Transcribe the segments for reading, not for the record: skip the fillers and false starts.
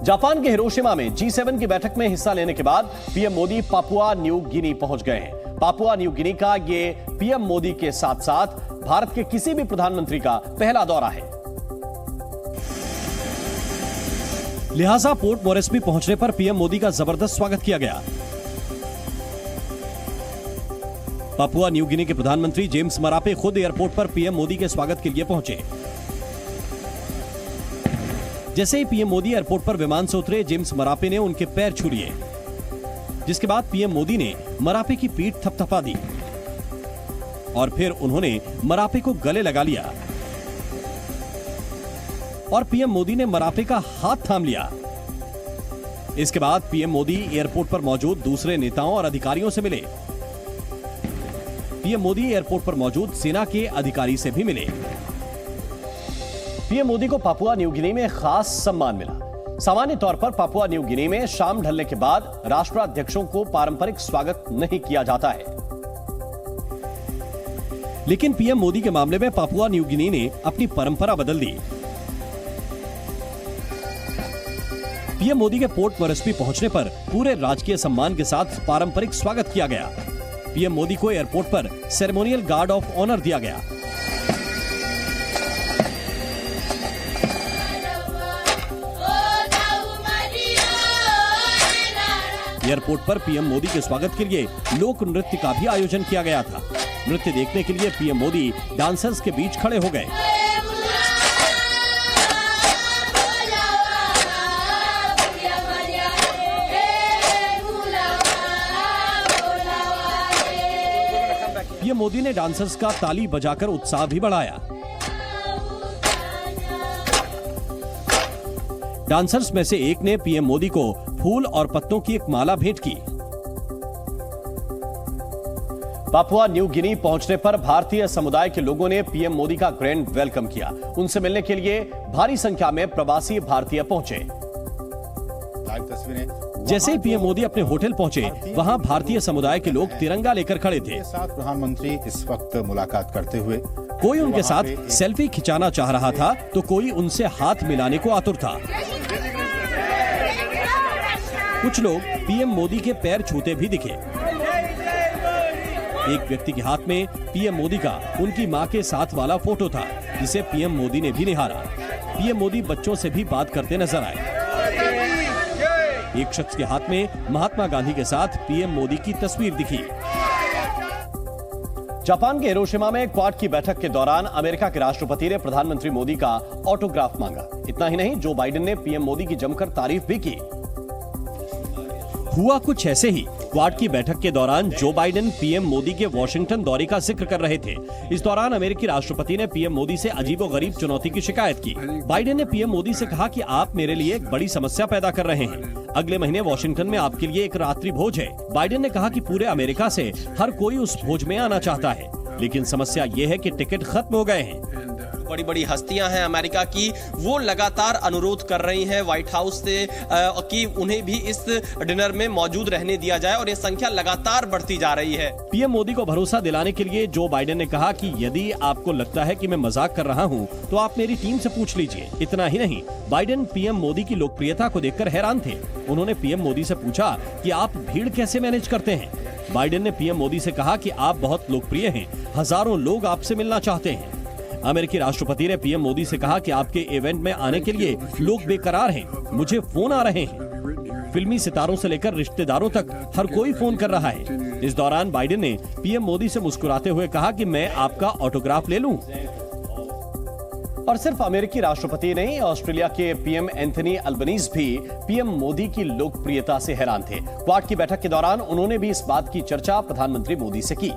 Japan के Hiroshima में G7 की बैठक में हिस्सा लेने के बाद PM Modi Papua New Guinea पहुंच गए हैं। पापुआ न्यू गिनी का ये पीएम मोदी के साथ साथ भारत के किसी भी प्रधानमंत्री का पहला दौरा है। लिहाजा पोर्ट मोरेस्बी पहुंचने पर पीएम मोदी का जबरदस्त स्वागत किया गया। पापुआ न्यू गिनी के प्रधानमंत्री जेम्स मरापे खुद एयरपोर्ट पर पीएम मोदी के स्वागत के लिए पहुंचे। जैसे ही पीएम मोदी एयरपोर्ट पर विमान से उतरे, जेम्स मरापे ने उनके पैर छू लिए, जिसके बाद पीएम मोदी ने मरापे की पीठ थपथपा दी और फिर उन्होंने मरापे को गले लगा लिया और पीएम मोदी ने मरापे का हाथ थाम लिया। इसके बाद पीएम मोदी एयरपोर्ट पर मौजूद दूसरे नेताओं और अधिकारियों से मिले। पीएम मोदी एयरपोर्ट पर मौजूद सेना के अधिकारी से भी मिले। पीएम मोदी को पापुआ न्यू गिनी में खास सम्मान मिला। सामान्य तौर पर पापुआ न्यू गिनी में शाम ढलने के बाद राष्ट्राध्यक्षों को पारंपरिक स्वागत नहीं किया जाता है, लेकिन पीएम मोदी के मामले में पापुआ न्यू गिनी ने अपनी परंपरा बदल दी। पीएम मोदी के पोर्ट मोरेस्बी पहुंचने पर पूरे राजकीय सम्मान के साथ पारंपरिक स्वागत किया गया। पीएम मोदी को एयरपोर्ट पर सेरेमोनियल गार्ड ऑफ ऑनर दिया गया। एयरपोर्ट पर पीएम मोदी के स्वागत के लिए लोक नृत्य का भी आयोजन किया गया था। नृत्य देखने के लिए पीएम मोदी डांसर्स के बीच खड़े हो गए। पीएम मोदी ने डांसर्स का ताली बजाकर उत्साह भी बढ़ाया। डांसर्स में से एक ने पीएम मोदी को फूल और पत्तों की एक माला भेंट की। पापुआ न्यू गिनी पहुंचने पर भारतीय समुदाय के लोगों ने पीएम मोदी का ग्रैंड वेलकम किया। उनसे मिलने के लिए भारी संख्या में प्रवासी भारतीय पहुंचे। जैसे ही पीएम मोदी अपने होटल पहुंचे, वहां भारतीय समुदाय के लोग तिरंगा लेकर खड़े थे। प्रधानमंत्री इस वक्त मुलाकात करते हुए कोई उनके साथ सेल्फी खिंचाना चाह रहा था तो कोई उनसे हाथ मिलाने को आतुर था। कुछ लोग पीएम मोदी के पैर छूते भी दिखे। एक व्यक्ति के हाथ में पीएम मोदी का उनकी मां के साथ वाला फोटो था, जिसे पीएम मोदी ने भी निहारा। पीएम मोदी बच्चों से भी बात करते नजर आए। एक शख्स के हाथ में महात्मा गांधी के साथ पीएम मोदी की तस्वीर दिखी। जापान के हिरोशिमा में क्वाड की बैठक के दौरान अमेरिका के राष्ट्रपति ने प्रधानमंत्री मोदी का ऑटोग्राफ मांगा। इतना ही नहीं, जो बाइडेन ने पीएम मोदी की जमकर तारीफ भी की। हुआ कुछ ऐसे ही। क्वाड की बैठक के दौरान जो बाइडेन पीएम मोदी के वॉशिंगटन दौरे का जिक्र कर रहे थे। इस दौरान अमेरिकी राष्ट्रपति ने पीएम मोदी से अजीबोगरीब चुनौती की शिकायत की। बाइडेन ने पीएम मोदी से कहा कि आप मेरे लिए एक बड़ी समस्या पैदा कर रहे हैं। अगले महीने वॉशिंगटन में आपके लिए एक रात्रि भोज है। बाइडेन ने कहा कि पूरे अमेरिका से हर कोई उस भोज में आना चाहता है, लेकिन समस्या ये है कि टिकट खत्म हो गए हैं। बड़ी बड़ी हस्तियां हैं अमेरिका की, वो लगातार अनुरोध कर रही हैं व्हाइट हाउस से कि उन्हें भी इस डिनर में मौजूद रहने दिया जाए और ये संख्या लगातार बढ़ती जा रही है। पीएम मोदी को भरोसा दिलाने के लिए जो बाइडेन ने कहा कि यदि आपको लगता है कि मैं मजाक कर रहा हूं, तो आप मेरी टीम से पूछ लीजिए। इतना ही नहीं, बाइडेन पीएम मोदी की लोकप्रियता को देखकर हैरान थे। उन्होंने पीएम मोदी से पूछा कि आप भीड़ कैसे मैनेज करते हैं। बाइडेन ने पीएम मोदी से कहा कि आप बहुत लोकप्रिय हैं, हजारों लोग आपसे मिलना चाहते हैं। अमेरिकी राष्ट्रपति ने पीएम मोदी से कहा कि आपके इवेंट में आने के लिए लोग बेकरार हैं, मुझे फोन आ रहे हैं। फिल्मी सितारों से लेकर रिश्तेदारों तक हर कोई फोन कर रहा है। इस दौरान बाइडेन ने पीएम मोदी से मुस्कुराते हुए कहा कि मैं आपका ऑटोग्राफ ले लूं। और सिर्फ अमेरिकी राष्ट्रपति नहीं, ऑस्ट्रेलिया के पीएम एंथनी अल्बनीज भी पीएम मोदी की लोकप्रियता से हैरान थे। क्वाड की बैठक के दौरान उन्होंने भी इस बात की चर्चा प्रधानमंत्री मोदी से की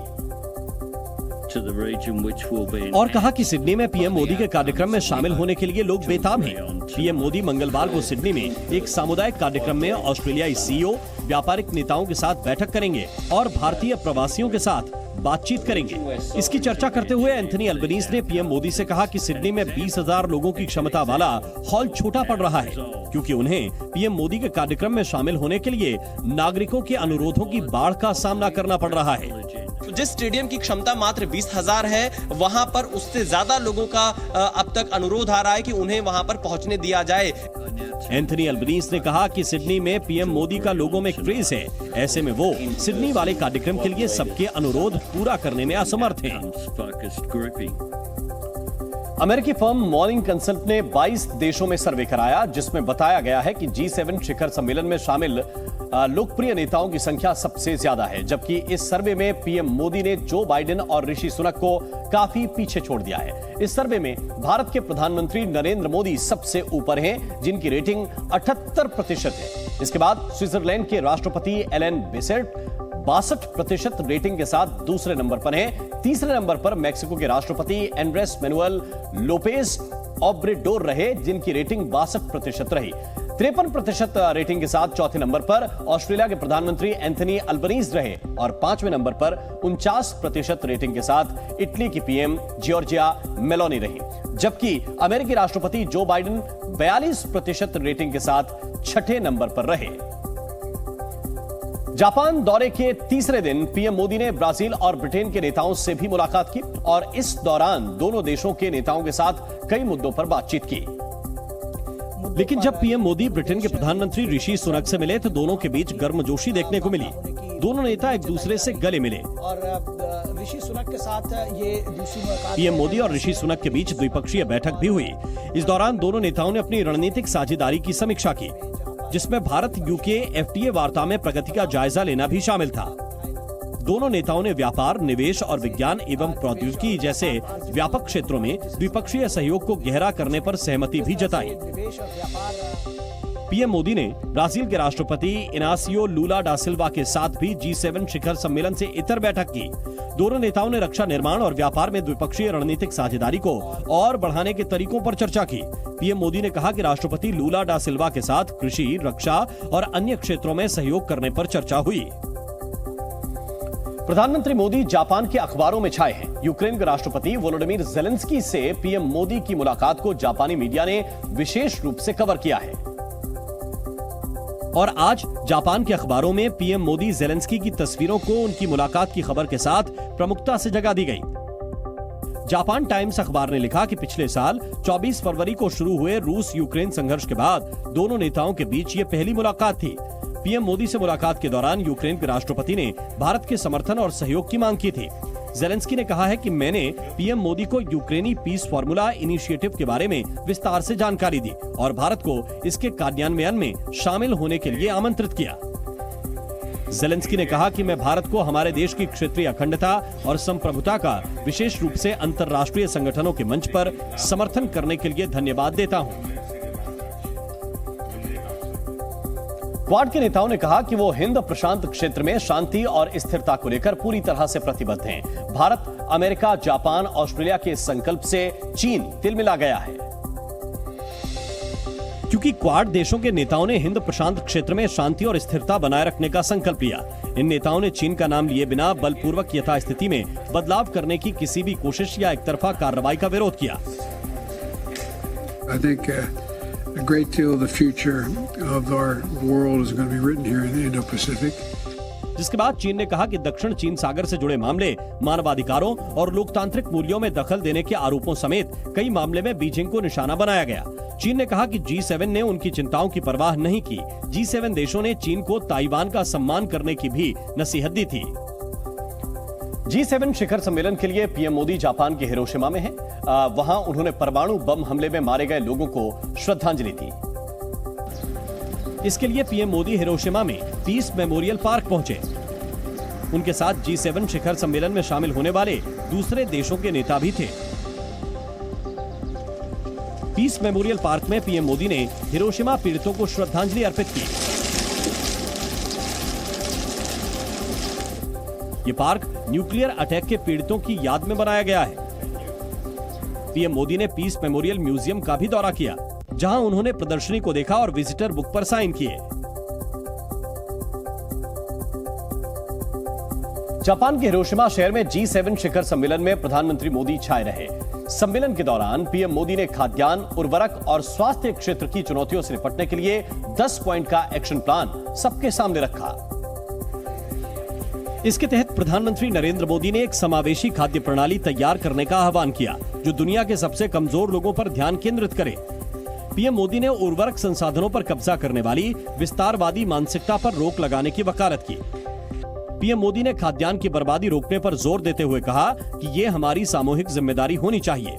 और कहा कि सिडनी में पीएम मोदी के कार्यक्रम में शामिल होने के लिए लोग बेताब हैं। पीएम मोदी मंगलवार को सिडनी में एक सामुदायिक कार्यक्रम में ऑस्ट्रेलियाई सीईओ, व्यापारिक नेताओं के साथ बैठक करेंगे और भारतीय प्रवासियों के साथ बातचीत करेंगे। इसकी चर्चा करते हुए एंथनी अल्बनीज ने पीएम मोदी से कहा कि सिडनी में 20,000 लोगों की क्षमता वाला हॉल छोटा पड़ रहा है, क्योंकि उन्हें पीएम मोदी के कार्यक्रम में शामिल होने के लिए नागरिकों के अनुरोधों की बाढ़ का सामना करना पड़ रहा है। जिस स्टेडियम की क्षमता मात्र 20,000 है, वहां पर उससे ज्यादा लोगों का अब तक अनुरोध आ रहा है कि उन्हें वहां पर पहुंचने दिया जाए। एंथनी अल्बनीज ने कहा कि सिडनी में पीएम मोदी का लोगों में क्रेज है, ऐसे में वो सिडनी वाले कार्यक्रम के लिए सबके अनुरोध पूरा करने में असमर्थ हैं। अमेरिकी फर्म मॉर्निंग कंसल्ट ने 22 देशों में सर्वे कराया, जिसमें बताया गया है कि G7 शिखर सम्मेलन में शामिल लोकप्रिय नेताओं की संख्या सबसे ज्यादा है, जबकि इस सर्वे में पीएम मोदी ने जो बाइडेन और ऋषि सुनक को काफी पीछे छोड़ दिया है। इस सर्वे में भारत के प्रधानमंत्री नरेंद्र मोदी सबसे ऊपर हैं, जिनकी रेटिंग 78% है। इसके बाद स्विट्जरलैंड के राष्ट्रपति एलेन बेसेट 62% रेटिंग के साथ दूसरे नंबर पर हैं। तीसरे नंबर पर मैक्सिको के राष्ट्रपति एंड्रेस मैनुएल लोपेज ऑब्रेडोर रहे, जिनकी रेटिंग 62% रही। 53% रेटिंग के साथ चौथे नंबर पर ऑस्ट्रेलिया के प्रधानमंत्री एंथनी अल्बनीज रहे और 5वें नंबर पर 49% रेटिंग के साथ इटली की पीएम जॉर्जिया मेलोनी रही, जबकि अमेरिकी राष्ट्रपति जो बाइडेन 42% रेटिंग के साथ छठे नंबर पर रहे। जापान दौरे के तीसरे दिन पीएम मोदी ने ब्राजील और ब्रिटेन के नेताओं से भी मुलाकात की और इस दौरान दोनों देशों के नेताओं के साथ कई मुद्दों पर बातचीत की। लेकिन जब पीएम मोदी ब्रिटेन के प्रधानमंत्री ऋषि सुनक से मिले तो दोनों के बीच गर्मजोशी देखने को मिली। दोनों नेता एक दूसरे से गले मिले और ऋषि सुनक के साथ ये दूसरी मुलाकात। पीएम मोदी और ऋषि सुनक के बीच द्विपक्षीय बैठक भी हुई। इस दौरान दोनों नेताओं ने अपनी रणनीतिक साझेदारी की समीक्षा की, जिसमें भारत यूके FTA वार्ता में प्रगति का जायजा लेना भी शामिल था। दोनों नेताओं ने व्यापार, निवेश और विज्ञान एवं प्रौद्योगिकी जैसे व्यापक क्षेत्रों में द्विपक्षीय सहयोग को गहरा करने पर सहमति भी जताई। पीएम मोदी ने ब्राजील के राष्ट्रपति इनासियो लूला डा सिल्वा के साथ भी G7 शिखर सम्मेलन से इतर बैठक की। दोनों नेताओं ने रक्षा निर्माण और व्यापार में द्विपक्षीय रणनीतिक साझेदारी को और बढ़ाने के तरीकों पर चर्चा की। पीएम मोदी ने कहा कि राष्ट्रपति लूला डा सिल्वा के साथ कृषि, रक्षा और अन्य क्षेत्रों में सहयोग करने पर चर्चा हुई। प्रधानमंत्री मोदी जापान के अखबारों में छाए हैं। यूक्रेन के राष्ट्रपति वोलोडिमीर ज़ेलेंस्की से पीएम मोदी की मुलाकात को जापानी मीडिया ने विशेष रूप से कवर किया है और आज जापान के अखबारों में पीएम मोदी ज़ेलेंस्की की तस्वीरों को उनकी मुलाकात की खबर के साथ प्रमुखता से जगह दी गई। जापान टाइम्स अखबार ने लिखा कि पिछले साल 24 फरवरी को शुरू हुए रूस यूक्रेन संघर्ष के बाद दोनों नेताओं के बीच ये पहली मुलाकात थी। पीएम मोदी से मुलाकात के दौरान यूक्रेन के राष्ट्रपति ने भारत के समर्थन और सहयोग की मांग की थी। ज़ेलेंस्की ने कहा है कि मैंने पीएम मोदी को यूक्रेनी पीस फार्मूला इनिशिएटिव के बारे में विस्तार से जानकारी दी और भारत को इसके कार्यान्वयन में शामिल होने के लिए आमंत्रित किया। ज़ेलेंस्की ने कहा कि मैं भारत को हमारे देश की क्षेत्रीय अखंडता और संप्रभुता का विशेष रूप से अंतर्राष्ट्रीय संगठनों के मंच पर समर्थन करने के लिए धन्यवाद देता हूं। क्वाड के नेताओं ने कहा कि वो हिंद प्रशांत क्षेत्र में शांति और स्थिरता को लेकर पूरी तरह से प्रतिबद्ध हैं। भारत, अमेरिका, जापान, ऑस्ट्रेलिया के संकल्प से चीन तिलमिला गया है। क्योंकि क्वाड देशों के नेताओं ने हिंद प्रशांत क्षेत्र में शांति और स्थिरता बनाए रखने का संकल्प लिया। इन नेताओं ने चीन का नाम लिए बिना बलपूर्वक यथास्थिति में बदलाव करने की किसी भी कोशिश या एकतरफा कार्रवाई का विरोध किया। A great deal of the future of our world is going to be written here in the Indo-Pacific. जिसके बाद चीन ने कहा कि दक्षिण चीन सागर से जुड़े मामले, मानवाधिकारों और लोकतांत्रिक मूल्यों में दखल देने के आरोपों समेत कई मामले में बीजिंग को निशाना बनाया गया। चीन ने कहा कि G7 ने उनकी चिंताओं की परवाह नहीं की। G7 देशों ने चीन को ताइवान का सम्मान करने की भी नसीहत दी थी। G7 शिखर सम्मेलन के लिए पीएम मोदी जापान के हिरोशिमा में हैं। वहां उन्होंने परमाणु बम हमले में मारे गए लोगों को श्रद्धांजलि दी। इसके लिए पीएम मोदी हिरोशिमा में पीस मेमोरियल पार्क पहुंचे। उनके साथ G7 शिखर सम्मेलन में शामिल होने वाले दूसरे देशों के नेता भी थे। पीस मेमोरियल पार्क में पीएम मोदी ने हिरोशिमा पीड़ितों को श्रद्धांजलि अर्पित की। ये पार्क न्यूक्लियर अटैक के पीड़ितों की याद में बनाया गया है। पीएम मोदी ने पीस मेमोरियल म्यूजियम का भी दौरा किया, जहां उन्होंने प्रदर्शनी को देखा और विजिटर बुक पर साइन किए। जापान के हिरोशिमा शहर में G7 शिखर सम्मेलन में प्रधानमंत्री मोदी छाए रहे। सम्मेलन के दौरान पीएम मोदी ने खाद्यान्न, उर्वरक और स्वास्थ्य क्षेत्र की चुनौतियों से निपटने के लिए 10 पॉइंट का एक्शन प्लान सबके सामने रखा। इसके तहत प्रधानमंत्री नरेंद्र मोदी ने एक समावेशी खाद्य प्रणाली तैयार करने का आह्वान किया, जो दुनिया के सबसे कमजोर लोगों पर ध्यान केंद्रित करे। पीएम मोदी ने उर्वरक संसाधनों पर कब्जा करने वाली विस्तारवादी मानसिकता पर रोक लगाने की वकालत की। पीएम मोदी ने खाद्यान्न की बर्बादी रोकने पर जोर देते हुए कहा कि ये हमारी सामूहिक जिम्मेदारी होनी चाहिए।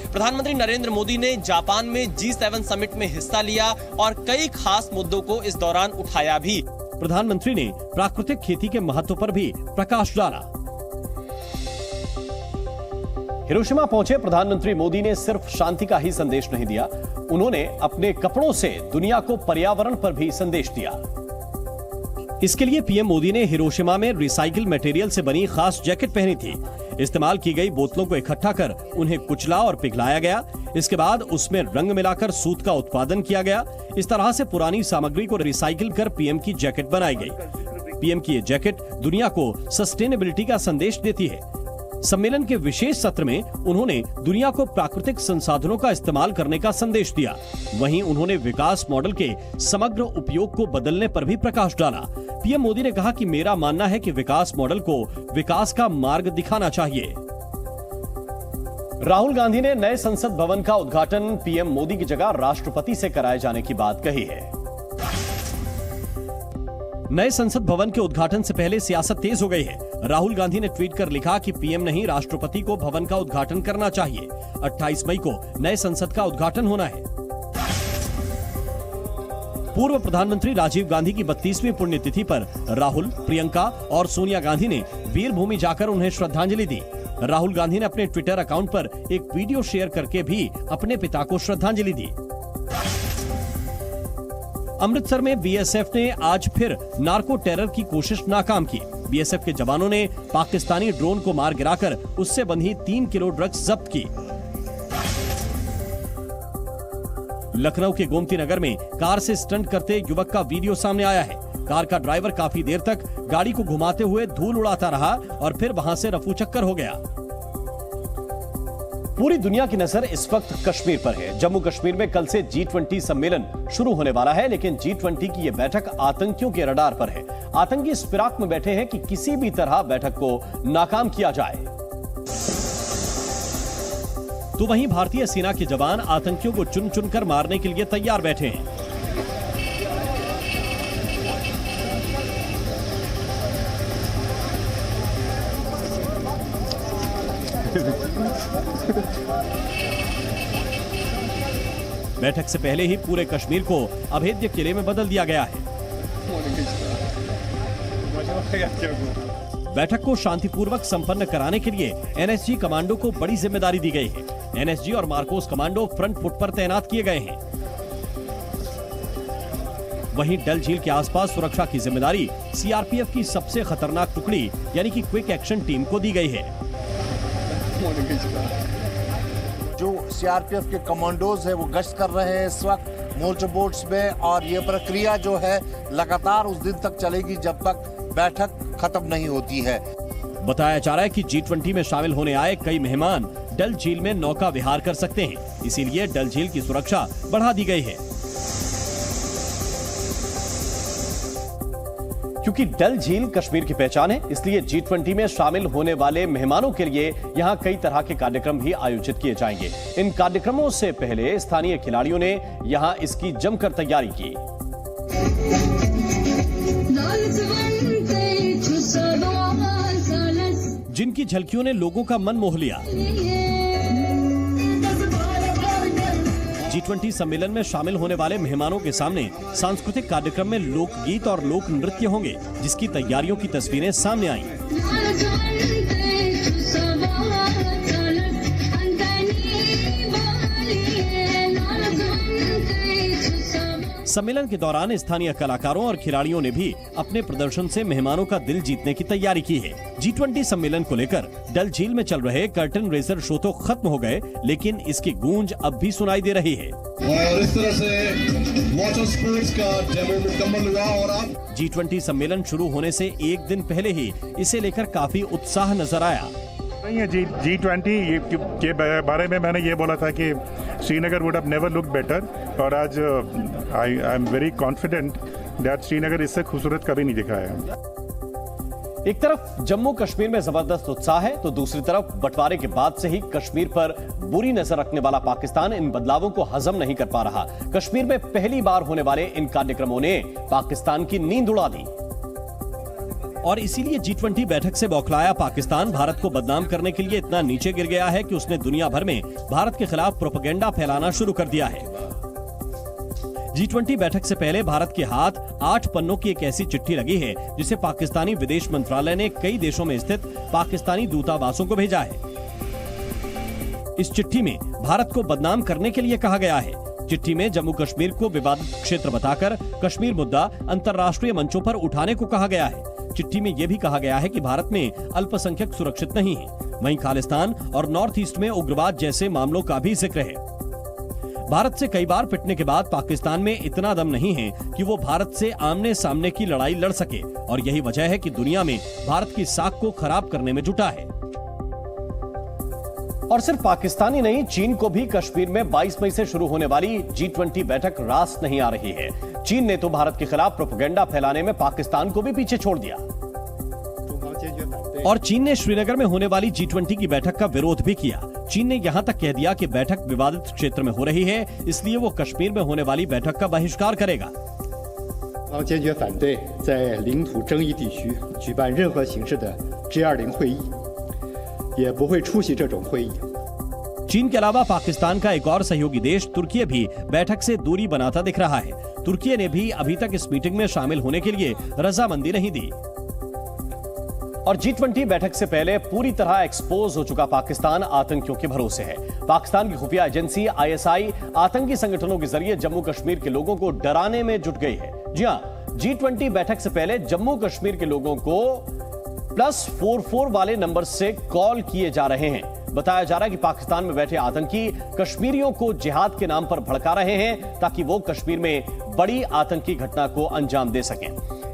प्रधानमंत्री नरेंद्र मोदी ने जापान में G7 समिट में हिस्सा लिया और कई खास मुद्दों को इस दौरान उठाया भी। प्रधानमंत्री ने प्राकृतिक खेती के महत्व पर भी प्रकाश डाला। हिरोशिमा पहुंचे प्रधानमंत्री मोदी ने सिर्फ शांति का ही संदेश नहीं दिया, उन्होंने अपने कपड़ों से दुनिया को पर्यावरण पर भी संदेश दिया। इसके लिए पीएम मोदी ने हिरोशिमा में रिसाइकिल मटेरियल से बनी खास जैकेट पहनी थी। इस्तेमाल की गई बोतलों को इकट्ठा कर उन्हें कुचला और पिघलाया गया। इसके बाद उसमें रंग मिलाकर सूत का उत्पादन किया गया। इस तरह से पुरानी सामग्री को रिसाइकिल कर पीएम की जैकेट बनाई गई। पीएम की ये जैकेट दुनिया को सस्टेनेबिलिटी का संदेश देती है। सम्मेलन के विशेष सत्र में उन्होंने दुनिया को प्राकृतिक संसाधनों का इस्तेमाल करने का संदेश दिया। वहीं उन्होंने विकास मॉडल के समग्र उपयोग को बदलने पर भी प्रकाश डाला। पीएम मोदी ने कहा कि मेरा मानना है कि विकास मॉडल को विकास का मार्ग दिखाना चाहिए। राहुल गांधी ने नए संसद भवन का उद्घाटन पीएम मोदी की जगह राष्ट्रपति से कराए जाने की बात कही है। नए संसद भवन के उद्घाटन से पहले सियासत तेज हो गई है। राहुल गांधी ने ट्वीट कर लिखा कि पीएम नहीं, राष्ट्रपति को भवन का उद्घाटन करना चाहिए। 28 मई को नए संसद का उद्घाटन होना है। पूर्व प्रधानमंत्री राजीव गांधी की 32वीं पुण्यतिथि पर राहुल, प्रियंका और सोनिया गांधी ने वीर भूमि जाकर उन्हें श्रद्धांजलि दी। राहुल गांधी ने अपने ट्विटर अकाउंट पर एक वीडियो शेयर करके भी अपने पिता को श्रद्धांजलि दी। अमृतसर में बीएसएफ ने आज फिर नार्को टेरर की कोशिश नाकाम की। बीएसएफ के जवानों ने पाकिस्तानी ड्रोन को मार गिराकर उससे बंधी 3 किलो ड्रग्स जब्त की। लखनऊ के गोमती नगर में कार से स्टंट करते युवक का वीडियो सामने आया है। कार का ड्राइवर काफी देर तक गाड़ी को घुमाते हुए धूल उड़ाता रहा और फिर वहां से रफू चक्कर हो गया। पूरी दुनिया की नजर इस वक्त कश्मीर पर है। जम्मू कश्मीर में कल से G20 सम्मेलन शुरू होने वाला है, लेकिन G20 की यह बैठक आतंकियों के रडार पर है। आतंकी इस फिराक में बैठे हैं कि किसी भी तरह बैठक को नाकाम किया जाए। तो वहीं भारतीय सेना के जवान आतंकियों को चुन चुनकर मारने के लिए तैयार बैठे हैं। बैठक से पहले ही पूरे कश्मीर को अभेद्य किले में बदल दिया गया है। बैठक को शांतिपूर्वक संपन्न कराने के लिए एनएसजी कमांडो को बड़ी जिम्मेदारी दी गई है। एनएसजी और मार्कोस कमांडो फ्रंट फुट पर तैनात किए गए हैं। वहीं डल झील के आसपास सुरक्षा की जिम्मेदारी सीआरपीएफ की सबसे खतरनाक टुकड़ी यानी कि क्विक एक्शन टीम को दी गई है। जो सीआरपीएफ के कमांडोज है वो गश्त कर रहे हैं इस वक्त मोर्चा बोट्स में, और ये प्रक्रिया जो है लगातार उस दिन तक चलेगी जब तक बैठक खत्म नहीं होती है। बताया जा रहा है कि G20 में शामिल होने आए कई मेहमान डल झील में नौका विहार कर सकते हैं, इसीलिए डल झील की सुरक्षा बढ़ा दी गई है। क्योंकि डल झील कश्मीर की पहचान है, इसलिए G20 में शामिल होने वाले मेहमानों के लिए यहाँ कई तरह के कार्यक्रम भी आयोजित किए जाएंगे। इन कार्यक्रमों से पहले स्थानीय खिलाड़ियों ने यहाँ इसकी जमकर तैयारी की। जिनकी झलकियों ने लोगों का मन मोह लिया। G20 सम्मेलन में शामिल होने वाले मेहमानों के सामने सांस्कृतिक कार्यक्रम में लोकगीत और लोक नृत्य होंगे, जिसकी तैयारियों की तस्वीरें सामने आईं। सम्मेलन के दौरान स्थानीय कलाकारों और खिलाड़ियों ने भी अपने प्रदर्शन से मेहमानों का दिल जीतने की तैयारी की है। G20 सम्मेलन को लेकर डल झील में चल रहे कर्टन रेजर शो तो खत्म हो गए, लेकिन इसकी गूंज अब भी सुनाई दे रही है। और इस तरह से वाटर स्पोर्ट्स का डेमो मुकम्मल हुआ और अब G20 सम्मेलन शुरू होने से एक दिन पहले ही इसे लेकर काफी उत्साह नजर आया। G20 के बारे में मैंने ये बोला था कि Srinagar would have never look better, और आज I am very confident that Srinagar इससे खूबसूरत कभी नहीं दिखा है। एक तरफ जम्मू कश्मीर में जबरदस्त उत्साह है तो दूसरी तरफ बंटवारे के बाद से ही कश्मीर पर बुरी नजर रखने वाला पाकिस्तान इन बदलावों को हजम नहीं कर पा रहा। कश्मीर में पहली बार होने वाले इन कार्यक्रमों ने पाकिस्तान की नींद उड़ा दी और इसीलिए G20 बैठक से बौखलाया पाकिस्तान भारत को बदनाम करने के लिए इतना नीचे गिर गया है कि उसने दुनिया भर में भारत के खिलाफ प्रोपेगेंडा फैलाना शुरू कर दिया है। G20 बैठक से पहले भारत के हाथ 8 पन्नों की एक ऐसी चिट्ठी लगी है जिसे पाकिस्तानी विदेश मंत्रालय ने कई देशों में स्थित पाकिस्तानी दूतावासों को भेजा है। इस चिट्ठी में भारत को बदनाम करने के लिए कहा गया है। चिट्ठी में जम्मू कश्मीर को विवादित क्षेत्र बताकर कश्मीर मुद्दा अंतर्राष्ट्रीय मंचों पर उठाने को कहा गया है। चिट्ठी में यह भी कहा गया है कि भारत में अल्पसंख्यक सुरक्षित नहीं है, वहीं खालिस्तान और नॉर्थ ईस्ट में उग्रवाद जैसे मामलों का भी जिक्र है। भारत से कई बार पिटने के बाद पाकिस्तान में इतना दम नहीं है कि वो भारत से आमने सामने की लड़ाई लड़ सके और यही वजह है कि दुनिया में भारत की साख को खराब करने में जुटा है। और सिर्फ पाकिस्तानी नहीं, चीन को भी कश्मीर में 22 मई से शुरू होने वाली G20 बैठक रास नहीं आ रही है। चीन ने तो भारत के खिलाफ प्रोपेगेंडा फैलाने में पाकिस्तान को भी पीछे छोड़ दिया और चीन ने श्रीनगर में होने वाली G20 की बैठक का विरोध भी किया। चीन ने यहां तक कह दिया कि बैठक विवादित क्षेत्र में हो रही है, इसलिए वो कश्मीर में होने वाली बैठक का बहिष्कार करेगा।坚决反对在领土争议地区举办任何形式的G20会议，也不会出席这种会议。 चीन के अलावा पाकिस्तान का एक और सहयोगी देश तुर्की भी बैठक से दूरी बनाता दिख रहा है। तुर्की ने भी अभी तक इस मीटिंग में शामिल होने के लिए रजामंदी नहीं दी। और G20 बैठक से पहले पूरी तरह एक्सपोज हो चुका पाकिस्तान आतंकियों के भरोसे है। पाकिस्तान की खुफिया एजेंसी ISI आतंकी संगठनों के जरिए जम्मू कश्मीर के लोगों को डराने में जुट गई है। जी हां, G20 बैठक से पहले जम्मू कश्मीर के लोगों को +44 वाले नंबर से कॉल किए जा रहे हैं। बताया जा रहा है कि पाकिस्तान में बैठे आतंकी कश्मीरियों को जिहाद के नाम पर भड़का रहे हैं ताकि वो कश्मीर में बड़ी आतंकी घटना को अंजाम दे सकें।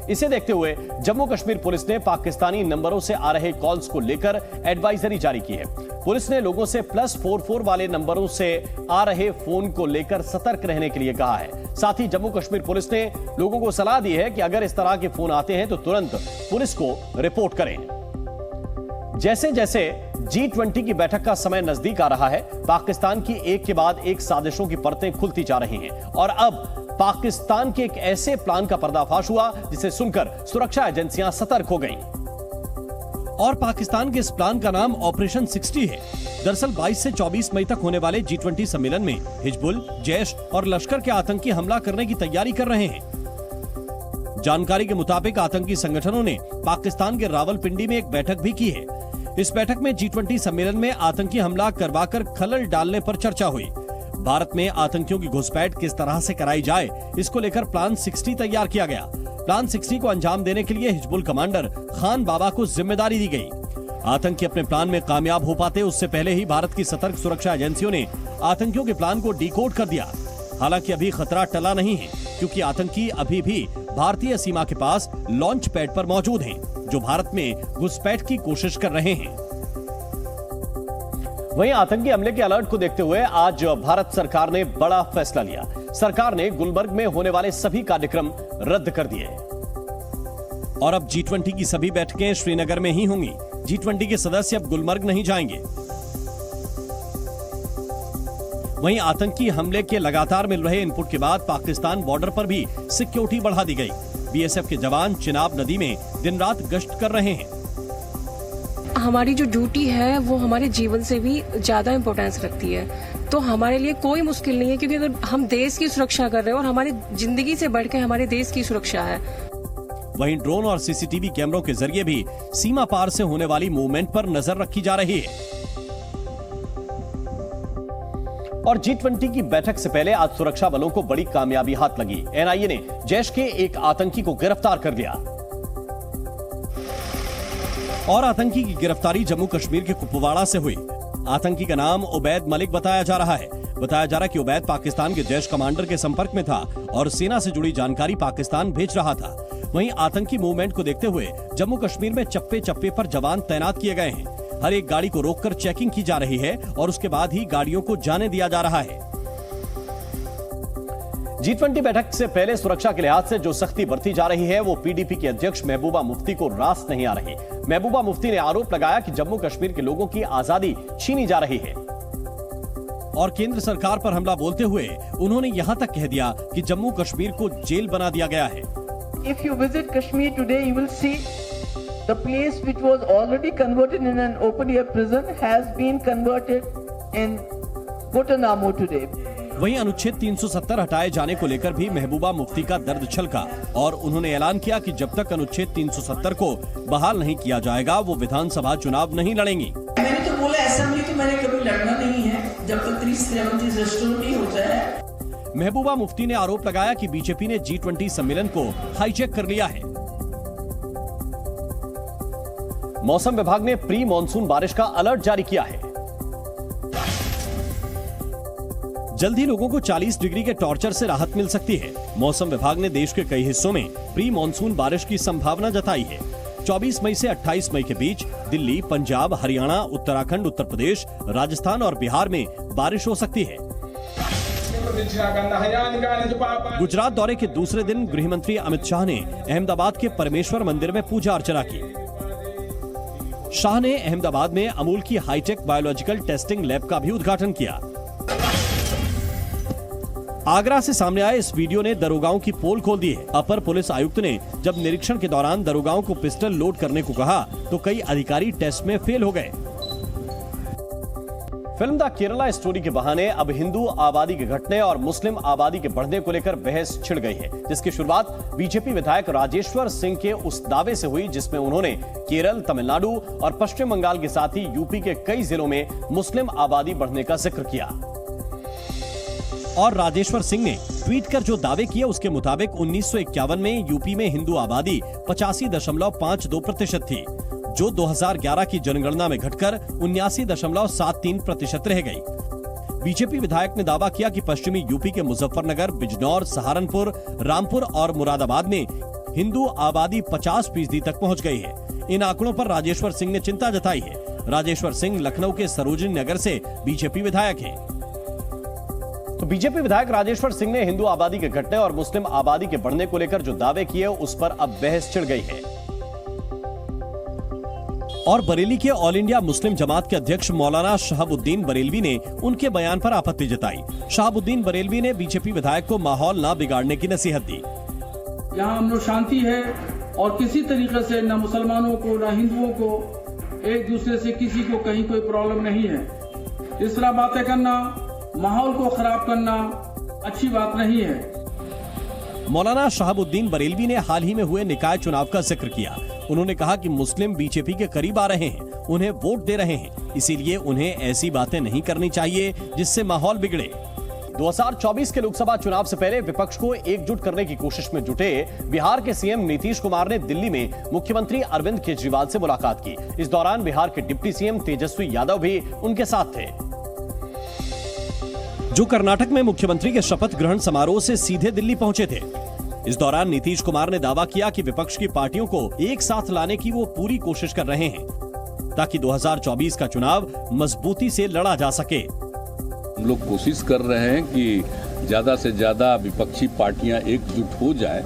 इसे देखते हुए जम्मू कश्मीर पुलिस ने पाकिस्तानी नंबरों से आ रहे कॉल्स को लेकर एडवाइजरी जारी की है। पुलिस ने लोगों से +44 वाले नंबरों से आ रहे फोन को लेकर सतर्क रहने के लिए कहा है। साथ ही जम्मू कश्मीर पुलिस ने लोगों को सलाह दी है कि अगर इस तरह के फोन आते हैं तो तुरंत पुलिस को रिपोर्ट करें। जैसे जैसे G20 की बैठक का समय नजदीक आ रहा है, पाकिस्तान की एक के बाद एक साजिशों की परतें खुलती जा रही हैं और अब पाकिस्तान के एक ऐसे प्लान का पर्दाफाश हुआ जिसे सुनकर सुरक्षा एजेंसियां सतर्क हो गईं। और पाकिस्तान के इस प्लान का नाम ऑपरेशन 60 है। दरअसल 22 से 24 मई तक होने वाले G20 सम्मेलन में हिजबुल, जैश और लश्कर के आतंकी हमला करने की तैयारी कर रहे हैं। जानकारी के मुताबिक आतंकी संगठनों ने पाकिस्तान के रावलपिंडी में एक बैठक भी की है। इस बैठक में G20 सम्मेलन में आतंकी हमला करवाकर खलल डालने पर चर्चा हुई। भारत में आतंकियों की घुसपैठ किस तरह से कराई जाए, इसको लेकर प्लान 60 तैयार किया गया। प्लान 60 को अंजाम देने के लिए हिजबुल कमांडर खान बाबा को जिम्मेदारी दी गई। आतंकी अपने प्लान में कामयाब हो पाते उससे पहले ही भारत की सतर्क सुरक्षा एजेंसियों ने आतंकियों के प्लान को डिकोड कर दिया। हालांकि अभी खतरा टला नहीं है क्योंकि आतंकी अभी भी भारतीय सीमा के पास लॉन्च पैड पर मौजूद हैं, जो भारत में घुसपैठ की कोशिश कर रहे हैं। वहीं आतंकी हमले के अलर्ट को देखते हुए आज भारत सरकार ने बड़ा फैसला लिया। सरकार ने गुलमर्ग में होने वाले सभी कार्यक्रम रद्द कर दिए और अब G20 की सभी बैठकें श्रीनगर में ही होंगी। G20 के सदस्य अब गुलमर्ग नहीं जाएंगे। वहीं आतंकी हमले के लगातार मिल रहे इनपुट के बाद पाकिस्तान बॉर्डर पर भी सिक्योरिटी बढ़ा दी गई। BSF के जवान चिनाब नदी में दिन रात गश्त कर रहे हैं। हमारी जो ड्यूटी है वो हमारे जीवन से भी ज्यादा इम्पोर्टेंस रखती है, तो हमारे लिए कोई मुश्किल नहीं है क्योंकि अगर हम देश की सुरक्षा कर रहे हैं और हमारी जिंदगी से बढ़ के हमारे देश की सुरक्षा है। वहीं ड्रोन और CCTV कैमरों के जरिए भी सीमा पार से होने वाली मूवमेंट पर नजर रखी जा रही है। और G20 की बैठक से पहले आज सुरक्षा बलों को बड़ी कामयाबी हाथ लगी। NIA ने जैश के एक आतंकी को गिरफ्तार कर लिया और आतंकी की गिरफ्तारी जम्मू कश्मीर के कुपवाड़ा से हुई। आतंकी का नाम उबैद मलिक बताया जा रहा है। बताया जा रहा है कि उबैद पाकिस्तान के जैश कमांडर के संपर्क में था और सेना से जुड़ी जानकारी पाकिस्तान भेज रहा था। वहीं आतंकी मूवमेंट को देखते हुए जम्मू कश्मीर में चप्पे चप्पे पर जवान तैनात किए गए हैं। हर एक गाड़ी को रोककर चेकिंग की जा रही है और उसके बाद ही गाड़ियों को जाने दिया जा रहा है। G20 बैठक से पहले सुरक्षा के लिहाज से जो सख्ती बरती जा रही है वो पीडीपी की अध्यक्ष महबूबा मुफ्ती को रास नहीं आ रही। महबूबा मुफ्ती ने आरोप लगाया कि जम्मू कश्मीर के लोगों की आजादी छीनी जा रही है और केंद्र सरकार पर हमला बोलते हुए उन्होंने यहां तक कह दिया कि जम्मू कश्मीर को जेल बना दिया गया है। If you visit Kashmir today, you will see the place which was already converted in an open-air prison has been converted in Guantanamo today. वहीं अनुच्छेद 370 हटाए जाने को लेकर भी महबूबा मुफ्ती का दर्द छलका और उन्होंने ऐलान किया कि जब तक अनुच्छेद 370 को बहाल नहीं किया जाएगा वो विधानसभा चुनाव नहीं लड़ेंगी। मैंने तो बोला असेंबली तो मैंने कभी लड़ना नहीं है जब तक 370 रजिस्टर नहीं हो जाए। महबूबा मुफ्ती ने आरोप लगाया कि बीजेपी ने G20 सम्मेलन को हाईजैक कर लिया है। मौसम विभाग ने प्री मॉनसून बारिश का अलर्ट जारी किया है। जल्द ही लोगों को 40 डिग्री के टॉर्चर से राहत मिल सकती है। मौसम विभाग ने देश के कई हिस्सों में प्री मॉनसून बारिश की संभावना जताई है। 24 मई से 28 मई के बीच दिल्ली, पंजाब, हरियाणा, उत्तराखंड, उत्तर प्रदेश, राजस्थान और बिहार में बारिश हो सकती है। गुजरात दौरे के दूसरे दिन गृह मंत्री अमित शाह ने अहमदाबाद के परमेश्वर मंदिर में पूजा अर्चना की। शाह ने अहमदाबाद में अमूल की हाईटेक बायोलॉजिकल टेस्टिंग लैब का भी उद्घाटन किया। आगरा से सामने आए इस वीडियो ने दरोगाओं की पोल खोल दी है। अपर पुलिस आयुक्त ने जब निरीक्षण के दौरान दरोगाओं को पिस्टल लोड करने को कहा तो कई अधिकारी टेस्ट में फेल हो गए। फिल्म द केरला स्टोरी के बहाने अब हिंदू आबादी के घटने और मुस्लिम आबादी के बढ़ने को लेकर बहस छिड़ गई है, जिसकी शुरुआत बीजेपी विधायक राजेश्वर सिंह के उस दावे से हुई जिसमें उन्होंने केरल, तमिलनाडु और पश्चिम बंगाल के साथ ही यूपी के कई जिलों में मुस्लिम आबादी बढ़ने का जिक्र किया। और राजेश्वर सिंह ने ट्वीट कर जो दावे किए उसके मुताबिक 1951 में यूपी में हिंदू आबादी 85.52% थी, जो 2011 की जनगणना में घटकर 79.73% रह गई। बीजेपी विधायक ने दावा किया कि पश्चिमी यूपी के मुजफ्फरनगर, बिजनौर, सहारनपुर, रामपुर और मुरादाबाद में हिंदू आबादी 50% तक पहुंच गई है। इन आंकड़ों पर राजेश्वर सिंह ने चिंता जताई है। राजेश्वर सिंह लखनऊ के सरोजनी नगर से बीजेपी विधायक हैं। तो बीजेपी विधायक राजेश्वर सिंह ने हिंदू आबादी के घटने और मुस्लिम आबादी के बढ़ने को लेकर जो दावे किए उस पर अब बहस छिड़ गई है। और बरेली के ऑल इंडिया मुस्लिम जमात के अध्यक्ष मौलाना शहाबुद्दीन बरेलवी ने उनके बयान पर आपत्ति जताई। शहाबुद्दीन बरेलवी ने बीजेपी विधायक को माहौल न बिगाड़ने की नसीहत दी। यहाँ अमन शांति है और किसी तरीके से न मुसलमानों को न हिंदुओं को एक दूसरे से किसी को कहीं कोई प्रॉब्लम नहीं है। इस तरह बातें करना, माहौल को खराब करना अच्छी बात नहीं है। मौलाना शहाबुद्दीन बरेलवी ने हाल ही में हुए निकाय चुनाव का जिक्र किया। उन्होंने कहा कि मुस्लिम बीजेपी के करीब आ रहे हैं, उन्हें वोट दे रहे हैं, इसीलिए उन्हें ऐसी बातें नहीं करनी चाहिए जिससे माहौल बिगड़े। 2024 के लोकसभा चुनाव से पहले विपक्ष को एकजुट करने की कोशिश में जुटे बिहार के सीएम नीतीश कुमार ने दिल्ली में मुख्यमंत्री अरविंद केजरीवाल से मुलाकात की। इस दौरान बिहार के डिप्टी सीएम तेजस्वी यादव भी उनके साथ थे, जो कर्नाटक में मुख्यमंत्री के शपथ ग्रहण समारोह से सीधे दिल्ली पहुंचे थे। इस दौरान नीतीश कुमार ने दावा किया कि विपक्ष की पार्टियों को एक साथ लाने की वो पूरी कोशिश कर रहे हैं ताकि 2024 का चुनाव मजबूती से लड़ा जा सके। हम लोग कोशिश कर रहे हैं कि ज्यादा से ज्यादा विपक्षी पार्टियां एकजुट हो जाएं